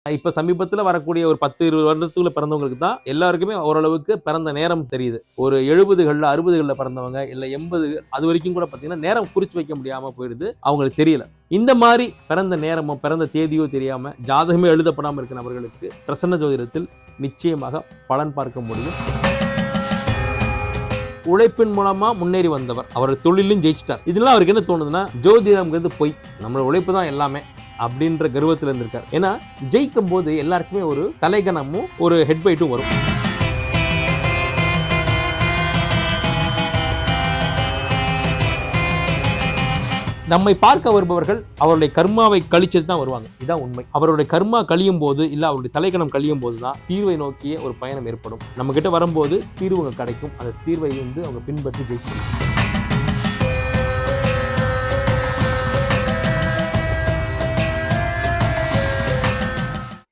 இப்ப சமீபத்துல வரக்கூடிய ஒரு 10-20 வருடத்துக்குள்ள பிறந்தவங்களுக்கு தான் எல்லாருக்குமே ஓரளவுக்கு பிறந்த நேரம் தெரியுது. ஒரு 70கள்ல 60கள்ல பிறந்தவங்க இல்ல 80 அது வரைக்கும் கூட பாத்தீங்கன்னா நேரம் குறிச்சு வைக்க முடியாம போயிடுது. அவங்களுக்கு தெரியல. இந்த மாதிரி பிறந்த நேரமோ பிறந்த தேதியோ தெரியாம ஜாதகமே எழுதப்படாம இருக்கிற நபர்களுக்கு பிரசன்ன ஜோதிடத்தில் நிச்சயமாக பலன் பார்க்க முடியும். உழைப்பின் மூலமா முன்னேறி வந்தவர், அவர் தொழிலும் ஜெயிச்சிட்டார். இதெல்லாம் அவருக்கு என்ன தோணுதுன்னா, ஜோதிடம்ங்கிறது பொய், நம்மளோட உழைப்பு தான் எல்லாமே அப்படின்ற கர்வத்தில் இருந்திருக்காரு. ஏன்னா ஜெயிக்கும் போது எல்லாருக்குமே ஒரு தலைகணமும் ஒரு ஹெட்வைட்டும் வரும். நம்மை பார்க்க வருபவர்கள் அவருடைய கர்மாவை கழிச்சு தான் வருவாங்க. இதான் உண்மை. அவருடைய கர்மா கழியும் போது இல்ல அவருடைய தலைகணம் கழியும் போது தான் தீர்வை நோக்கிய ஒரு பயணம் ஏற்படும். நம்ம கிட்ட வரும்போது தீர்வுகள் கிடைக்கும். அந்த தீர்வை அவங்க பின்பற்றி ஜெயிக்கணும்.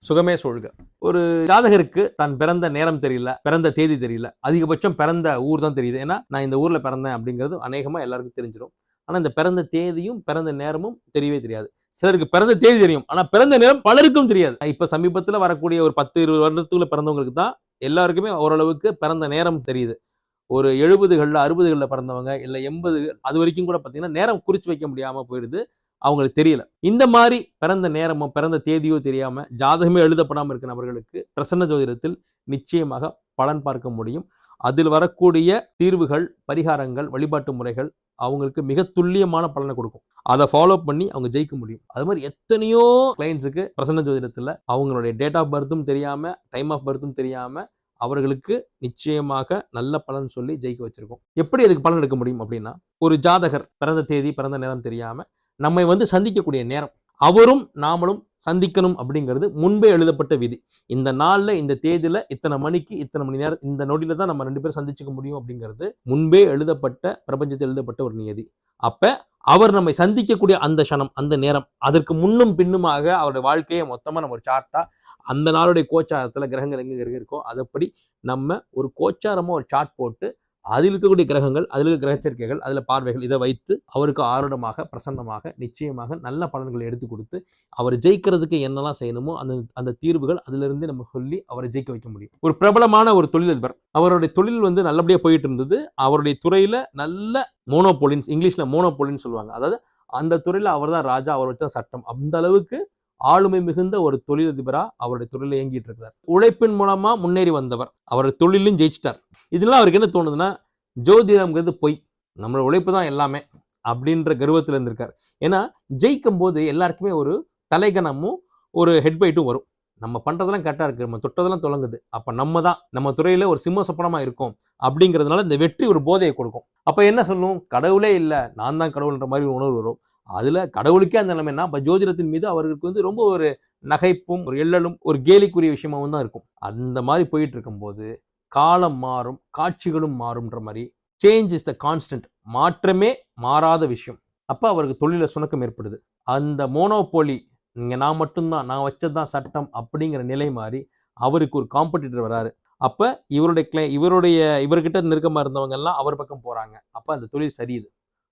சுகமே சொல்க. ஒரு ஜாதகருக்கு தான் பிறந்த நேரம் தெரியல, பிறந்த தேதி தெரியல, அதிகபட்சம் பிறந்த ஊர் தான் தெரியுது. ஏன்னா நான் இந்த ஊர்ல பிறந்தேன் அப்படிங்கிறது அநேகமா எல்லாருக்கும் தெரிஞ்சிடும். ஆனா இந்த பிறந்த தேதியும் பிறந்த நேரமும் தெரியவே தெரியாது. சிலருக்கு பிறந்த தேதி தெரியும், ஆனா பிறந்த நேரம் பலருக்கும் தெரியாது. இப்ப சமீபத்துல வரக்கூடிய ஒரு 10-20 வருடத்துக்குள்ள பிறந்தவங்களுக்கு தான் எல்லாருக்குமே ஓரளவுக்கு பிறந்த நேரம் தெரியுது. ஒரு 70கள்ல 60கள்ல பிறந்தவங்க இல்ல 80 அது வரைக்கும் கூட பாத்தீங்கன்னா நேரம் குறிச்சு வைக்க முடியாம போயிடுது. அவங்களுக்கு தெரியல. இந்த மாதிரி பிறந்த நேரமோ பிறந்த தேதியோ தெரியாம ஜாதகமே எழுதப்படாம இருக்கிற நபர்களுக்கு பிரசன்ன ஜோதிடத்தில் நிச்சயமாக பலன் பார்க்க முடியும். அதில் வரக்கூடிய தீர்வுகள், பரிகாரங்கள், வழிபாட்டு முறைகள் அவங்களுக்கு மிக துல்லியமான பலனை கொடுக்கும். அதை ஃபாலோ பண்ணி அவங்க ஜெயிக்க முடியும். அது மாதிரி எத்தனையோ கிளைண்ட்ஸுக்கு பிரசன்ன ஜோதிடத்தில் அவங்களுடைய டேட் ஆஃப் பர்த்தும் தெரியாம, டைம் ஆஃப் பர்த்தும் தெரியாம அவர்களுக்கு நிச்சயமாக நல்ல பலன் சொல்லி ஜெயிக்க வச்சிருக்கோம். எப்படி அதுக்கு பலன் எடுக்க முடியும் அப்படின்னா, ஒரு ஜாதகர் பிறந்த தேதி பிறந்த நேரம் தெரியாம நம்மை சந்திக்கக்கூடிய நேரம், அவரும் நாமளும் சந்திக்கணும் அப்படிங்கிறது முன்பே எழுதப்பட்ட விதி. இந்த நாள்ல இந்த தேதியில இத்தனை மணிக்கு இத்தனை மணி நேரம் இந்த நொடியில தான் நம்ம 2 பேரும் சந்திச்சுக்க முடியும் அப்படிங்கிறது முன்பே எழுதப்பட்ட, பிரபஞ்சத்தில் எழுதப்பட்ட ஒரு நியதி. அப்ப அவர் நம்மை சந்திக்கக்கூடிய அந்த க்ஷணம், அந்த நேரம், அதற்கு முன்னும் பின்னுமாக அவருடைய வாழ்க்கையை மொத்தமா நம்ம ஒரு சார்ட்டா அந்த நாளுடைய கோச்சாரத்துல கிரகங்கள் எங்க இருக்கோ அதப்படி நம்ம ஒரு கோச்சாரமா ஒரு சார்ட் போட்டு அதில் இருக்கக்கூடிய கிரகங்கள், அதில் இருக்க கிரகச்சரிக்கைகள், அதில் பார்வைகள், இதை வைத்து அவருக்கு ஆருடமாக பிரசன்னமாக நிச்சயமாக நல்ல பலன்களை எடுத்து கொடுத்து அவர் ஜெயிக்கிறதுக்கு என்னெல்லாம் செய்யணுமோ அந்த தீர்வுகள் அதிலிருந்து நம்ம சொல்லி அவரை ஜெயிக்க வைக்க முடியும். ஒரு பிரபலமான ஒரு தொழிலதிபர், அவருடைய தொழில் நல்லபடியாக போயிட்டு இருந்தது. அவருடைய துறையில நல்ல மோனோபோலின், இங்கிலீஷ்ல மோனோபோலின்னு சொல்லுவாங்க. அதாவது அந்த துறையில அவர் தான் ராஜா, அவர் வச்ச சட்டம். அந்த அளவுக்கு ஆளுமை மிகுந்த ஒரு தொழிலதிபரா அவருடைய தொழிலை இயங்கிட்டு இருக்கிறார். உழைப்பின் மூலமா முன்னேறி வந்தவர், அவருடைய தொழிலும் ஜெயிச்சிட்டார். இதெல்லாம் அவருக்கு என்ன தோணுதுன்னா, ஜோதிடம்ங்கிறது பொய், நம்மளோட உழைப்பு தான் எல்லாமே அப்படின்ற கர்வத்தில் இருந்திருக்காரு. ஏன்னா ஜெயிக்கும் போது எல்லாருக்குமே ஒரு தலைகணமும் ஒரு ஹெட்வைட்டும் வரும். நம்ம பண்றதெல்லாம் கரெக்டா இருக்கு, நம்ம தொட்டதெல்லாம் தொடங்குது, அப்ப நம்ம தான் நம்ம துறையில ஒரு சிம்ம சொப்பனமா இருக்கும் அப்படிங்கிறதுனால இந்த வெற்றி ஒரு போதையை கொடுக்கும். அப்ப என்ன சொல்லும், கடவுளே இல்லை, நான் தான் கடவுள்ன்ற மாதிரி உணர்வு வரும். அதுல கடவுளுக்கே அந்த நிலைமைன்னா அப்ப ஜோதிடத்தின் மீது அவருக்கு ரொம்ப ஒரு நகைப்பும் ஒரு எள்ளலும் ஒரு கேலிக்குரிய விஷயமாவும் தான் இருக்கும். அந்த மாதிரி போயிட்டு இருக்கும்போது காலம் மாறும், காட்சிகளும் மாறும்ன்ற மாதிரி சேஞ்ச் இஸ் த கான்ஸ்டன்ட், மாற்றமே மாறாத விஷயம். அப்ப அவருக்கு தொழில சுணக்கம் ஏற்படுது. அந்த மோனோபோலி, இங்க நான் மட்டும்தான், நான் வச்சதுதான் சட்டம் அப்படிங்கிற நிலை மாறி அவருக்கு ஒரு காம்படிட்டர் வராரு. அப்ப இவர்கிட்ட நெருக்கமா இருந்தவங்க எல்லாம் அவர் பக்கம் போறாங்க. அப்ப அந்த தொழில் சரியுது.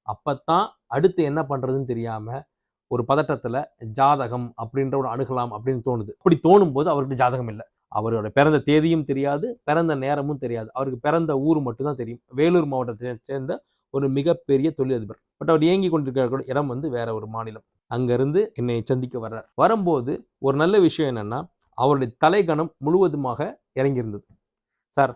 அப்பத்தான் அடுத்து என்ன பண்றதுன்னு தெரியாம ஒரு பதட்டத்துல ஜாதகம் அப்படின்ற ஒரு அணுகலாம் அப்படின்னு தோணுது. அப்படி தோணும் போது அவருக்கு ஜாதகம் இல்லை, அவரோட பிறந்த தேதியும் தெரியாது, பிறந்த நேரமும் தெரியாது. அவருக்கு பிறந்த ஊர் மட்டும் தான் தெரியும். வேலூர் மாவட்டத்தை சேர்ந்த ஒரு மிகப்பெரிய தொழிலதிபர். பட் அவர் இயங்கி கொண்டிருக்கிற இடம் வேற ஒரு மாநிலம். அங்கிருந்து என்னை சந்திக்க வர்றார். வரும்போது ஒரு நல்ல விஷயம் என்னன்னா, அவருடைய தலைகணம் முழுவதுமாக இறங்கியிருந்தது. சார்,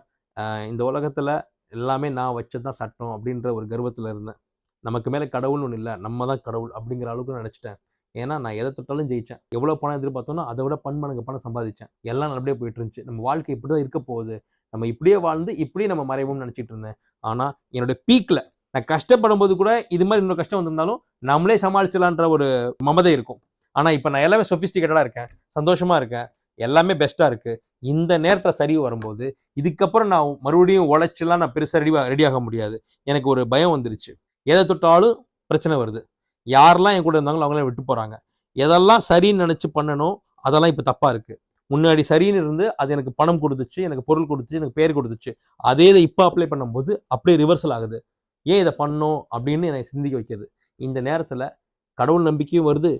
இந்த உலகத்துல எல்லாமே நான் வச்சதுதான் சட்டம் அப்படின்ற ஒரு கர்வத்துல இருந்தேன். நமக்கு மேல கடவுள்னு ஒன்று இல்லை, நம்ம தான் கடவுள் அப்படிங்கிற அளவுக்கு நினைச்சிட்டேன். ஏன்னா நான் எதை தொட்டாலும் ஜெயிச்சேன். எவ்வளவு பணம் எதிர்பார்த்தோம்னா அதை விட பன்மடங்கு பணம் சம்பாதிச்சேன். எல்லாம் நல்லபடியா போயிட்டு இருந்துச்சு. நம்ம வாழ்க்கை இப்படிதான் இருக்க போகுது, நம்ம இப்படியே வாழ்ந்து இப்படியே நம்ம மறைவோம்னு நினைச்சிட்டு இருந்தேன். ஆனா என்னோட பீக்ல நான் கஷ்டப்படும் போது கூட இது மாதிரி இன்னொரு கஷ்டம் வந்திருந்தாலும் நம்மளே சமாளிச்சலான்ற ஒரு மமதை இருக்கும். ஆனா இப்ப நான் எல்லாமே சொபிஸ்டிகேட்டடா இருக்கேன், சந்தோஷமா இருக்கேன், எல்லாமே பெஸ்டா இருக்கு. இந்த நேரத்துல சரி வரும்போது இதுக்கப்புறம் நான் மறுபடியும் உழைச்சலாம் நான் பெருசா ரெடியாக முடியாது. எனக்கு ஒரு பயம் வந்துருச்சு. எதை தொட்டாலும் பிரச்சனை வருது. யாரெல்லாம் என் கூட இருந்தாங்களோ அவங்களாம் விட்டு போறாங்க. எதெல்லாம் சரின்னு நினைச்சு பண்ணணும் அதெல்லாம் இப்ப தப்பா இருக்கு. முன்னாடி சரின்னு இருந்து அது எனக்கு பணம் கொடுத்துச்சு, எனக்கு பொருள் கொடுத்துச்சு, எனக்கு பேர் கொடுத்துச்சு. அதே இதை இப்ப அப்ளை பண்ணும்போது அப்படியே ரிவர்சல் ஆகுது. ஏன் இதை பண்ணோம் அப்படின்னு என்னை சிந்திக்க வைக்கிறது. இந்த நேரத்துல கடவுள் நம்பிக்கையும் வருது,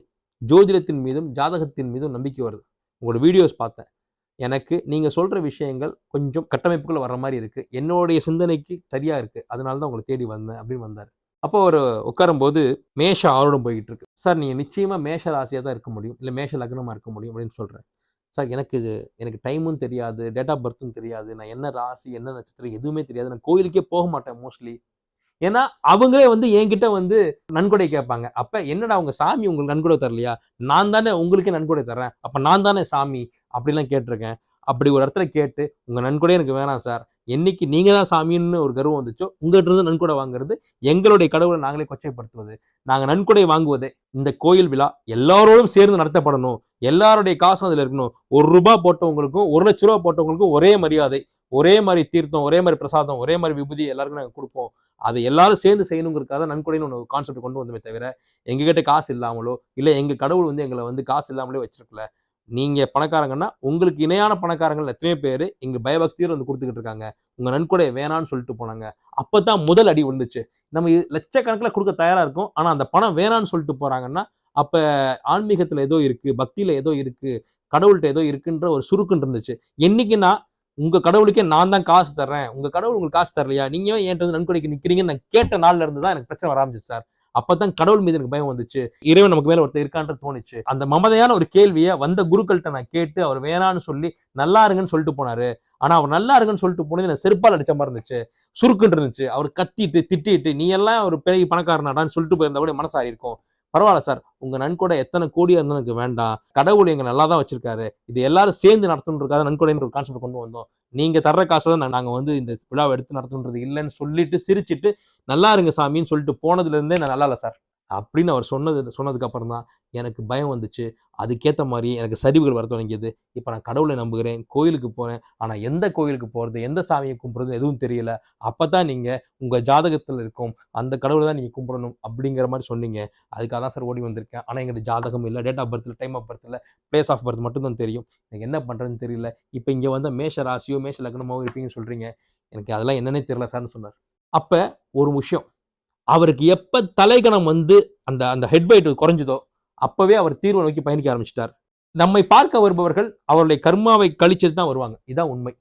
ஜோதிடத்தின் மீதும் ஜாதகத்தின் மீதும் நம்பிக்கை வருது. உங்களோட வீடியோஸ் பார்த்தேன். எனக்கு நீங்க சொல்ற விஷயங்கள் கொஞ்சம் கட்டமைப்புக்குள்ள வர்ற மாரி இருக்கு. என்னுடைய சிந்தனைக்கு சரியா இருக்கு. அதனால தான் உங்கள தேடி வந்தேன் அப்படின்னு வந்தாரு. அப்போ அவரு உட்காரும்போது மேஷ ஆருடம் போய்க்கிட்டு இருக்கு. சார் நீங்க நிச்சயமா மேஷ ராசியா தான் இருக்க முடியும். இல்ல மேஷ லக்னமா இருக்க முடியும் அப்படின்னு சொல்றேன். சார் எனக்கு டைமும் தெரியாது, டேட் ஆஃப் பர்த்தும் தெரியாது. நான் என்ன ராசி, என்ன நட்சத்திரம் எதுவுமே தெரியாது. நான் கோயிலுக்கே போக மாட்டேன் மோஸ்ட்லி. ஏன்னா, அவங்களே வந்து என்கிட்ட வந்து நன்கொடை கேட்பாங்க. அப்ப என்னடா உங்க சாமி உங்களுக்கு நன்கொடை தரலையா? நான் தானே உங்களுக்கே நன்கொடை தர்றேன். அப்ப நான் தானே சாமி அப்படிலாம் கேட்டுருக்கேன். அப்படி ஒரு இடத்துல கேட்டு, உங்க நன்கொடை எனக்கு வேணாம் சார். என்னைக்கு நீங்க தான் சாமின்னு ஒரு கர்வம் வந்துச்சோ, உங்ககிட்ட இருந்து நன்கொடை வாங்குறது, எங்களுடைய கடவுளை நாங்களே கொச்சைப்படுத்துவது. நாங்க நன்கொடை வாங்குவதே, இந்த கோயில் விழா எல்லாரோடும் சேர்ந்து நடத்தப்படணும். எல்லாருடைய காசும் அதுல இருக்கணும். ரூ. 1 போட்டவங்களுக்கும், ரூ. 1,00,000 போட்டவங்களுக்கும் ஒரே மரியாதை. ஒரே மாரி தீர்த்தம், ஒரே மாரி பிரசாதம், ஒரே மாரி விபூதி எல்லாருக்கும் நாங்க குடுப்போம். அதை எல்லாரும் சேர்ந்து செய்யணுங்கிறதுக்காக நன்கொடைன்னு ஒண்ணு கான்செப்ட் கொண்டு வந்தோமே தவிர, எங்ககிட்ட காசு இல்லாமலோ, இல்ல எங்க கடவுள் வந்து எங்கள வந்து காசு இல்லாமலே வச்சிருக்கல. நீங்க பணக்காரங்கன்னா, உங்களுக்கு இணையான பணக்காரங்கள் எத்தனையோ பேரு இங்க பயபக்தியோட வந்து குடுத்துக்கிட்டு இருக்காங்க. உங்க நன்கொடை வேணான்னு சொல்லிட்டு போனாங்க. அப்பதான் முதல் அடி விழுந்துச்சு. நம்ம லட்சக்கணக்குல குடுக்க தயாரா இருக்கோம். ஆனா அந்த பணம் வேணான்னு சொல்லிட்டு போறாங்கன்னா, அப்ப ஆன்மீகத்துல ஏதோ இருக்கு, பக்தியில ஏதோ இருக்கு, கடவுள்ட்ட ஏதோ இருக்குன்ற ஒரு சுருக்குன்னு இருந்துச்சு. என்னைக்குன்னா, உங்க கடவுளுக்கே நான் தான் காசு தர்றேன். உங்க கடவுள் உங்களுக்கு காசு தரலையா? நீங்க ஏன் என்ட்ட வந்து நன்கொடைக்கு நிக்கிறீங்கன்னு நான் கேட்ட நாள்ல இருந்து தான் எனக்கு பிரச்சனை வர ஆரம்பிச்சுச்சு சார். அப்பதான் கடவுள் மீது எனக்கு பயம் வந்துச்சு. இறைவன் நமக்கு மேல ஒருத்தன் இருக்கான்றது தோணுச்சு. அந்த மமதையான ஒரு கேள்விய வந்த குருக்கள்ட்ட நான் கேட்டு, அவர் வேணான்னு சொல்லி, நல்லா இருங்கன்னு சொல்லிட்டு போனாரு. ஆனா அவர் நல்லா இருங்கன்னு சொல்லிட்டு போனது என்ன செருப்பால அடிச்ச மாரி இருந்துச்சு. சுருக்குன்னு இருந்துச்சு. அவர் கத்திட்டு, திட்டிட்டு, நீ எல்லாம் ஒரு பெரிய பணக்காரனாடான்னு சொல்லிட்டு போயிருந்தா கூட மனசு ஆறியிருக்கும். பரவால்ல சார். உங்க நன்கொடை எத்தனை கோடியா இருந்தாலும் எனக்கு வேண்டாம். கடவுள் எங்கள நல்லா தான் வச்சிருக்காரு. இது எல்லாரும் சேர்ந்து நடத்தணுன்றதுக்காக நன்கொடைன்ற ஒரு கான்செப்ட் கொண்டு வந்தோம். நீங்க தர்ற காசுல தான் நாங்க வந்து இந்த விழாவ எடுத்து நடத்தணுன்றது இல்லன்னு சொல்லிட்டு சிரிச்சுட்டு, நல்லா இருங்க சாமின்னு சொல்லிட்டு போனதுல இருந்தே நான் நல்லா இல்ல சார். அப்படின்னு அவர் சொன்னதுக்கு அப்புறம் தான் எனக்கு பயம் வந்துச்சு. அதுக்கேத்த மாரி எனக்கு சரிவுகள் வரத் தொடங்கியது. இப்ப நான் கடவுளை நம்புகிறேன். கோயிலுக்கு போறேன். ஆனா எந்த கோயிலுக்கு போறது, எந்த சாமிய கும்பிடுறது எதுவும் தெரியல. அப்பதான் நீங்க உங்க ஜாதகத்துல இருக்கும். அந்த கடவுள தான் நீங்க கும்பிடணும் அப்படிங்கிற மாரி சொன்னீங்க. அதுக்காக தான் சார் ஓடி வந்திருக்கேன். ஆனா என்கிட்ட ஜாதகம் இல்ல, டேட் ஆஃப் பர்த் இல்ல, டைம் ஆஃப் பர்த் இல்ல, பிளேஸ் ஆஃப் பர்த் மட்டும் தான் தெரியும். எனக்கு என்ன பண்றதுன்னு தெரியல. இப்ப இங்க வந்தா மேஷ ராசியோ, மேஷ லக்னமாவோ இருப்பீங்கன்னு சொல்றீங்க. எனக்கு அதெல்லாம் என்னன்னே தெரியல சார்ன்னு சொன்னார். அப்ப ஒரு விஷயம். அவருக்கு எப்ப தலைகணம் வந்து அந்த அந்த ஹெட் வெயிட் குறைஞ்சதோ, அப்பவே அவர் தீர்வை நோக்கி பயணிக்க ஆரம்பிச்சுட்டார். நம்மை பார்க்க வருபவர்கள் அவருடைய கர்மாவை கழிச்சுட்டு தான் வருவாங்க. இதான் உண்மை.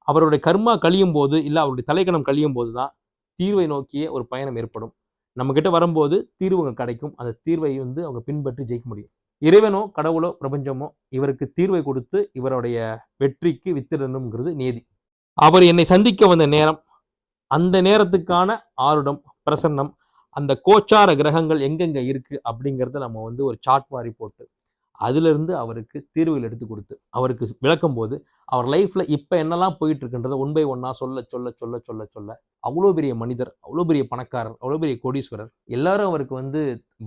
அவருடைய கர்மா கழியும் போது, இல்ல அவருடைய தலைகணம் கழியும் போது தான் தீர்வை நோக்கிய ஒரு பயணம் ஏற்படும். நம்ம கிட்ட வரும்போது தீர்வுகள் கிடைக்கும். அந்த தீர்வை வந்து அவங்க பின்பற்றி ஜெயிக்க முடியும். இறைவனோ, கடவுளோ, பிரபஞ்சமோ இவருக்கு தீர்வை கொடுத்து இவருடைய வெற்றிக்கு வித்திடணும்ங்கிறது நியதி. அவர் என்னை சந்திக்க வந்த நேரம், அந்த நேரத்துக்கான ஆருடம், பிரசன்னம், அந்த கோச்சார கிரகங்கள் எங்கெங்க இருக்கு அப்படிங்கிறத நம்ம வந்து ஒரு சார்ட் மாரி போட்டு, அதிலிருந்து அவருக்கு தீர்வுகள் எடுத்து கொடுத்து, அவருக்கு விளக்கும் போது, அவர் லைஃப்ல இப்ப என்னெல்லாம் போயிட்டு இருக்குன்றத ஒன் பை ஒன்னா சொல்ல சொல்ல சொல்ல சொல்ல சொல்ல அவ்வளோ பெரிய மனிதர், அவ்வளோ பெரிய பணக்காரர், அவ்வளோ பெரிய கோடீஸ்வரர். எல்லாரும் அவருக்கு வந்து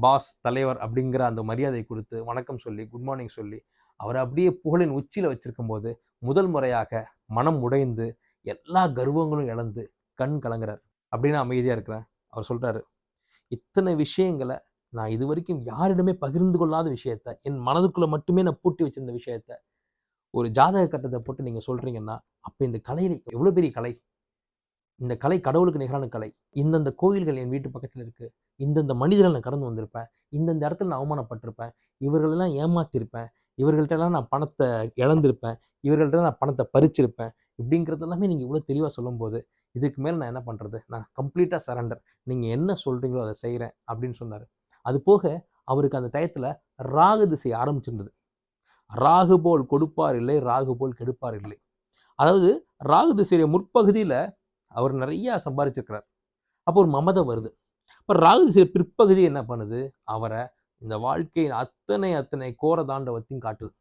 பாஸ், தலைவர் அப்படிங்கிற அந்த மரியாதை கொடுத்து, வணக்கம் சொல்லி, குட் மார்னிங் சொல்லி, அவர அப்படியே புகழின் உச்சியில வச்சிருக்கும்போது, முதல் முறையாக மனம் உடைந்து, எல்லா கர்வங்களும் இழந்து, கண் கலங்குறார். அப்படின்னு அமைதியா இருக்கிறேன். அவர் சொல்றாரு, இத்தனை விஷயங்கள நான் இதுவரைக்கும் யாரிடமே பகிர்ந்து கொள்ளாத விஷயத்த, என் மனதுக்குள்ள மட்டுமே நான் பூட்டி வச்சிருந்த விஷயத்த, ஒரு ஜாதக கட்டத்த போட்டு நீங்க சொல்றீங்கன்னா, அப்ப இந்த கலையில எவ்வளவு பெரிய கலை? இந்த கலை கடவுளுக்கு நிகரான கலை. இந்தந்த கோயில்கள் என் வீட்டு பக்கத்துல இருக்கு. இந்தந்த மனிதர்கள் நான் கடந்து வந்திருப்பேன். இந்தந்த இடத்துல நான் அவமானப்பட்டிருப்பேன். இவர்களெல்லாம் ஏமாத்தியிருப்பேன். இவர்கள்ட்டலாம் நான் பணத்த இழந்திருப்பேன். இவர்கள்ட்ட நான் பணத்த பறிச்சிருப்பேன். இப்படிங்கிறது எல்லாமே நீங்க இவ்வளோ தெளிவா சொல்லும்போது, இதுக்கு மேல நான் என்ன பண்றது? நான் கம்ப்ளீட்டா சரண்டர். நீங்க என்ன சொல்றீங்களோ அத செய்றேன் அப்படின்னு சொன்னாரு. அது போக அவருக்கு அந்த டயத்துல ராகு திசை ஆரம்பிச்சிருந்தது. ராகு போல் கொடுப்பார் இல்லை, ராகு போல் கெடுப்பார் இல்லை. அதாவது ராகு திசையுடைய முற்பகுதியில அவர் நெறைய சம்பாரிச்சிருக்கிறார். அப்போ ஒரு மமதை வருது. அப்ப ராகு திசை பிற்பகுதி என்ன பண்ணுது? அவர இந்த வாழ்க்கையின் அத்தனை கோர தாண்டவத்தையும் காட்டுது.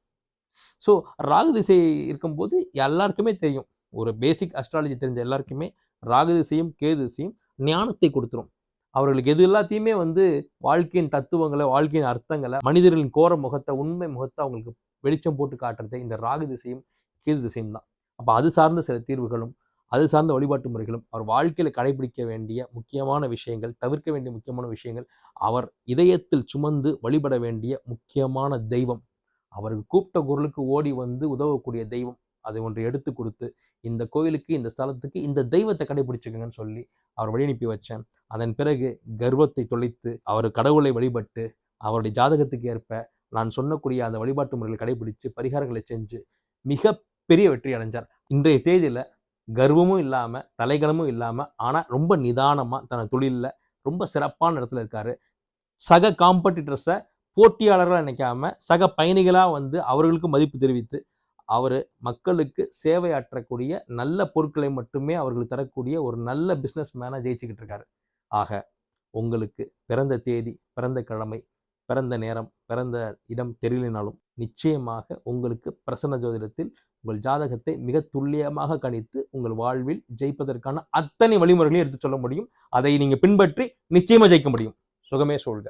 ஸோ ராகு திசை இருக்கும்போது எல்லாருக்குமே தெரியும். ஒரு பேசிக் அஸ்ட்ராலஜி தெரிஞ்ச எல்லாருக்குமே ராகு திசையும், கேது திசையும் ஞானத்தை கொடுத்துரும். அவர்களுக்கு எது எல்லாத்தையுமே வந்து வாழ்க்கையின் தத்துவங்கள, வாழ்க்கையின் அர்த்தங்கள, மனிதர்களின் கோர முகத்த, உண்மை முகத்த அவங்களுக்கு வெளிச்சம் போட்டு காட்டுறதே இந்த ராகு திசையும், கேது திசையும் தான். அப்ப அது சார்ந்த சில தீர்வுகளும், அது சார்ந்த வழிபாட்டு முறைகளும், அவர் வாழ்க்கையில கடைபிடிக்க வேண்டிய முக்கியமான விஷயங்கள், தவிர்க்க வேண்டிய முக்கியமான விஷயங்கள், அவர் இதயத்தில் சுமந்து வழிபட வேண்டிய முக்கியமான தெய்வம், அவருக்கு கூப்பிட்ட குரலுக்கு ஓடி வந்து உதவக்கூடிய தெய்வம், அதை ஒன்று எடுத்து கொடுத்து, இந்த கோயிலுக்கு, இந்த ஸ்தலத்துக்கு இந்த தெய்வத்தை கடைபிடிச்சுக்கங்கன்னு சொல்லி அவர் வழி அனுப்பி வச்சேன். அதன் பிறகு கர்வத்தை தொலைத்து, அவர் கடவுளை வழிபட்டு, அவருடைய ஜாதகத்துக்கு ஏற்ப நான் சொன்னக்கூடிய அந்த வழிபாட்டு முறைகளை கடைபிடிச்சு பரிகாரங்களை செஞ்சு மிக பெரிய வெற்றி அடைஞ்சார். இன்றைய தேதியில கர்வமும் இல்லாம தலைகனமும் இல்லாம ஆனா ரொம்ப நிதானமா தன் தொழில்ல ரொம்ப சிறப்பான இடத்துல இருக்காரு. சக காம்படிட்டர்ஸை போட்டியாளர்களா நினைக்காம சக பயணிகளா வந்து அவர்களுக்கு மதிப்பு தெரிவித்து அவரு மக்களுக்கு சேவையாற்றக்கூடிய நல்ல பொருட்களை மட்டுமே அவர்களுக்கு தரக்கூடிய ஒரு நல்ல பிசினஸ் மேனா ஜெயிச்சுக்கிட்டு இருக்காரு. ஆக உங்களுக்கு பிறந்த தேதி, பிறந்த கிழமை, பிறந்த நேரம், பிறந்த இடம் தெரியலினாலும் நிச்சயமாக உங்களுக்கு பிரசன்ன ஜோதிடத்தில் உங்கள் ஜாதகத்தை மிக துல்லியமாக கணித்து உங்கள் வாழ்வில் ஜெயிப்பதற்கான அத்தனை வழிமுறைகளையும் எடுத்து சொல்ல முடியும். அதை நீங்க பின்பற்றி நிச்சயமா ஜெயிக்க முடியும். சுகமே சொல்க.